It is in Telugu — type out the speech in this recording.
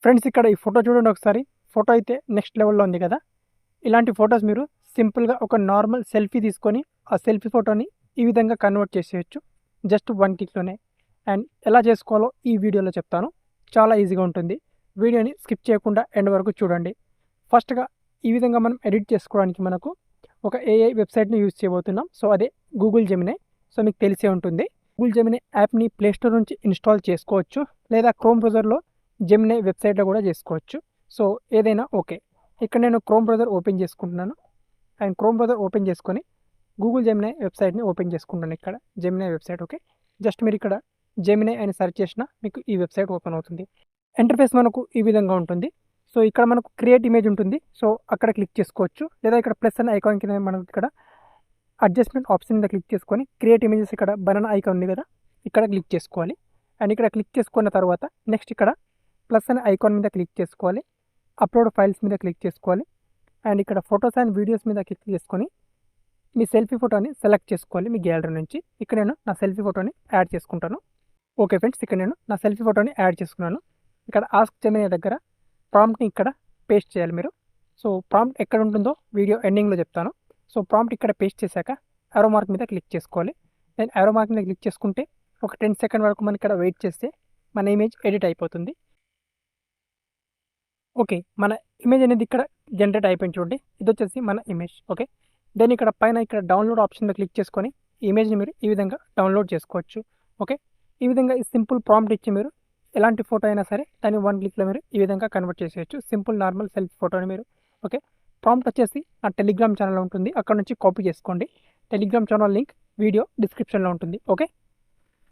ఫ్రెండ్స్ ఇక్కడ ఈ ఫోటో చూడండి ఒకసారి. ఫోటో అయితే నెక్స్ట్ లెవెల్‌లో ఉంది కదా! ఇలాంటి ఫోటోస్ మీరు సింపుల్‌గా ఒక నార్మల్ సెల్ఫీ తీసుకొని, ఆ సెల్ఫీ ఫోటోని ఈ విధంగా కన్వర్ట్ చేసేయొచ్చు. జస్ట్ 1 క్లిక్‌లోనే. అండ్ ఎలా చేసుకోవాలో ఈ వీడియోలో చెప్తాను. చాలా ఈజీగా ఉంటుంది. వీడియోని స్కిప్ చేయకుండా ఎండ్ వరకు చూడండి. ఫస్ట్‌గా ఈ విధంగా మనం ఎడిట్ చేసుకోవడానికి మనకు ఒక ఏఐ వెబ్‌సైట్‌ని యూజ్ చేయబోతున్నాం. సో, అదే గూగుల్ జెమినీ. సో, మీకు తెలిసే ఉంటుంది. గూగుల్ జెమినీ యాప్‌ని ప్లే స్టోర్ నుంచి ఇన్‌స్టాల్ చేసుకోవచ్చు. లేదా క్రోమ్ బ్రౌజర్‌లో జెమినీ వెబ్‌సైట్‌లో కూడా చేసుకోవచ్చు. సో, ఏదైనా ఓకే. ఇక్కడ నేను క్రోమ్ బ్రౌజర్ ఓపెన్ చేసుకుంటున్నాను. అండ్ క్రోమ్ బ్రౌజర్ ఓపెన్ చేసుకొని గూగుల్ జెమినీ వెబ్‌సైట్‌ని ఓపెన్ చేసుకుంటాను ఇక్కడ. Gemini website okay. జస్ట్ మీరు ఇక్కడ జెమినీ అని సెర్చ్ చేసినా మీకు ఈ వెబ్‌సైట్ ఓపెన్ అవుతుంది. ఇంటర్ఫేస్ మనకు ఈ విధంగా ఉంటుంది. సో, ఇక్కడ మనకు క్రియేట్ ఇమేజ్ ఉంటుంది. సో, అక్కడ క్లిక్ చేసుకోవచ్చు. లేదా ఇక్కడ ప్లస్ అనే ఐకాన్ కింద మనకు ఇక్కడ అడ్జస్ట్‌మెంట్ ఆప్షన్ మీద క్లిక్ చేసుకొని క్రియేట్ ఇమేజెస్ ఇక్కడ బనానా ఐకాన్ ఉంది కదా! ఇక్కడ క్లిక్ చేసుకోవాలి. అండ్ ఇక్కడ క్లిక్ చేసుకున్న తర్వాత నెక్స్ట్ ఇక్కడ ప్లస్ అనే ఐకాన్ మీద క్లిక్ చేసుకోవాలి. అప్లోడ్ ఫైల్స్ మీద క్లిక్ చేసుకోవాలి. అండ్ ఇక్కడ ఫోటోస్ అండ్ వీడియోస్ మీద క్లిక్ చేసుకొని మీ సెల్ఫీ ఫోటోని సెలెక్ట్ చేసుకోవాలి మీ గ్యాలరీ నుంచి. ఇక్కడ నేను నా సెల్ఫీ ఫోటోని యాడ్ చేసుకుంటాను. ఓకే ఫ్రెండ్స్, ఇక్కడ నేను నా సెల్ఫీ ఫోటోని యాడ్ చేసుకున్నాను. ఇక్కడ ఆస్క్ జెమినీ దగ్గర ప్రాంప్ట్‌ని ఇక్కడ పేస్ట్ చేయాలి మీరు. సో, ప్రాంప్ట్ ఎక్కడ ఉంటుందో వీడియో ఎండింగ్‌లో చెప్తాను. సో, ప్రాంప్ట్ ఇక్కడ పేస్ట్ చేశాక యారో మార్క్ మీద క్లిక్ చేసుకోవాలి. దెన్ యారో మార్క్ మీద క్లిక్ చేసుకుంటే ఒక 10 సెకండ్ వరకు మనం ఇక్కడ వెయిట్ చేస్తే మన ఇమేజ్ ఎడిట్ అయిపోతుంది. ఓకే, మన ఇమేజ్ అనేది ఇక్కడ జనరేట్ అయిపోయింది చూడండి. ఇదొచ్చేసి మన ఇమేజ్ ఓకే. దెన్ ఇక్కడ పైన ఇక్కడ డౌన్లోడ్ ఆప్షన్ మీద క్లిక్ చేసుకొని ఈ ఇమేజ్‌ని మీరు ఈ విధంగా డౌన్లోడ్ చేసుకోవచ్చు. ఓకే. ఈ విధంగా ఈ సింపుల్ ప్రాంప్ట్ ఇచ్చి మీరు ఎలాంటి ఫోటో అయినా సరే దాన్ని 1 క్లిక్‌లో మీరు ఈ విధంగా కన్వర్ట్ చేసేయొచ్చు. సింపుల్ నార్మల్ సెల్ఫీ ఫోటోని మీరు ఓకే. ప్రాంప్ట్ వచ్చేసి నా టెలిగ్రామ్ ఛానెల్‌లో ఉంటుంది. అక్కడ నుంచి కాపీ చేసుకోండి. టెలిగ్రామ్ ఛానల్ లింక్ వీడియో డిస్క్రిప్షన్‌లో ఉంటుంది. ఓకే.